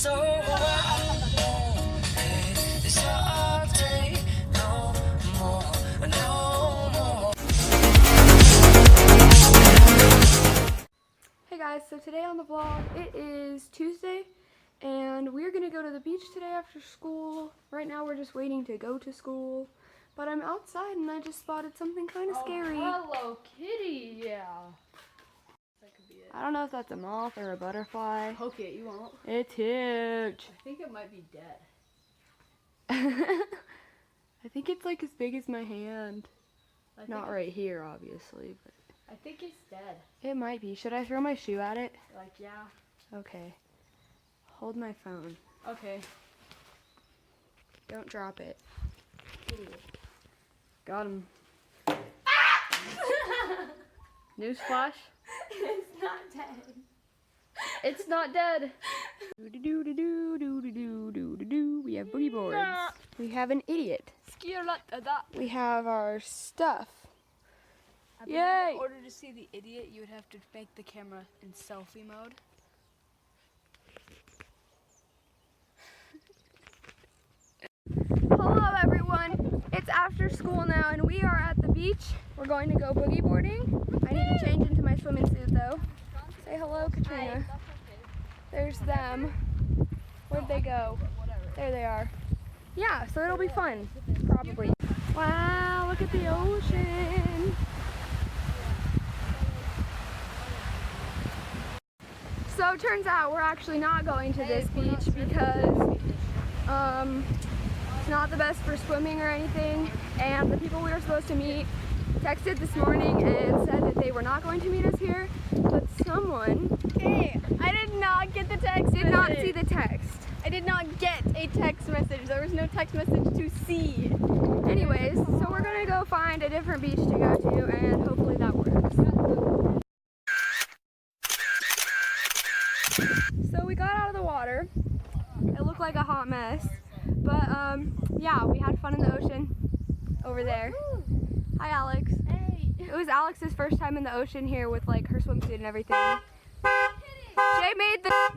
So I won't let this all day no more, no more. Hey guys, so today on the vlog, it is Tuesday, and we're gonna go to the beach today after school. Right now we're just waiting to go to school, but I'm outside and I just spotted something kind of scary. Hello Kitty, yeah. That could be it. I don't know if that's a moth or a butterfly. Poke it, you won't. It's huge. I think it might be dead. I think it's like as big as my hand. Not right here, obviously, but I think it's dead. it might be. Should I throw my shoe at it? Like, yeah. Okay. Hold my phone. Okay. Don't drop it. Idiot. Got him. Newsflash. It's not dead. It's not dead. We have booty boards. We have an idiot. We have our stuff. Yay! In order to see the idiot, you would have to make the camera in selfie mode. Hello everyone. It's after school now and we are at the beach. We're going to go boogie boarding. I need to change into my swimming suit though. Say hello, Katrina. There's them. Where'd they go? There they are. Yeah, so it'll be fun. Probably. Wow, look at the ocean. So it turns out we're actually not going to this beach because it's not the best for swimming or anything, and the people we were supposed to meet texted this morning and said that they were not going to meet us here, but someone I did not get the text did not see the text. I did not get a text message. There was no text message to see. Anyways, so we're gonna go find a different beach to go to and hopefully that works. So we got out of the water. It looked like a hot mess, but yeah, we had fun in the ocean over there. Hi Alex. Hey. It was Alex's first time in the ocean here with like her swimsuit and everything. Jay made the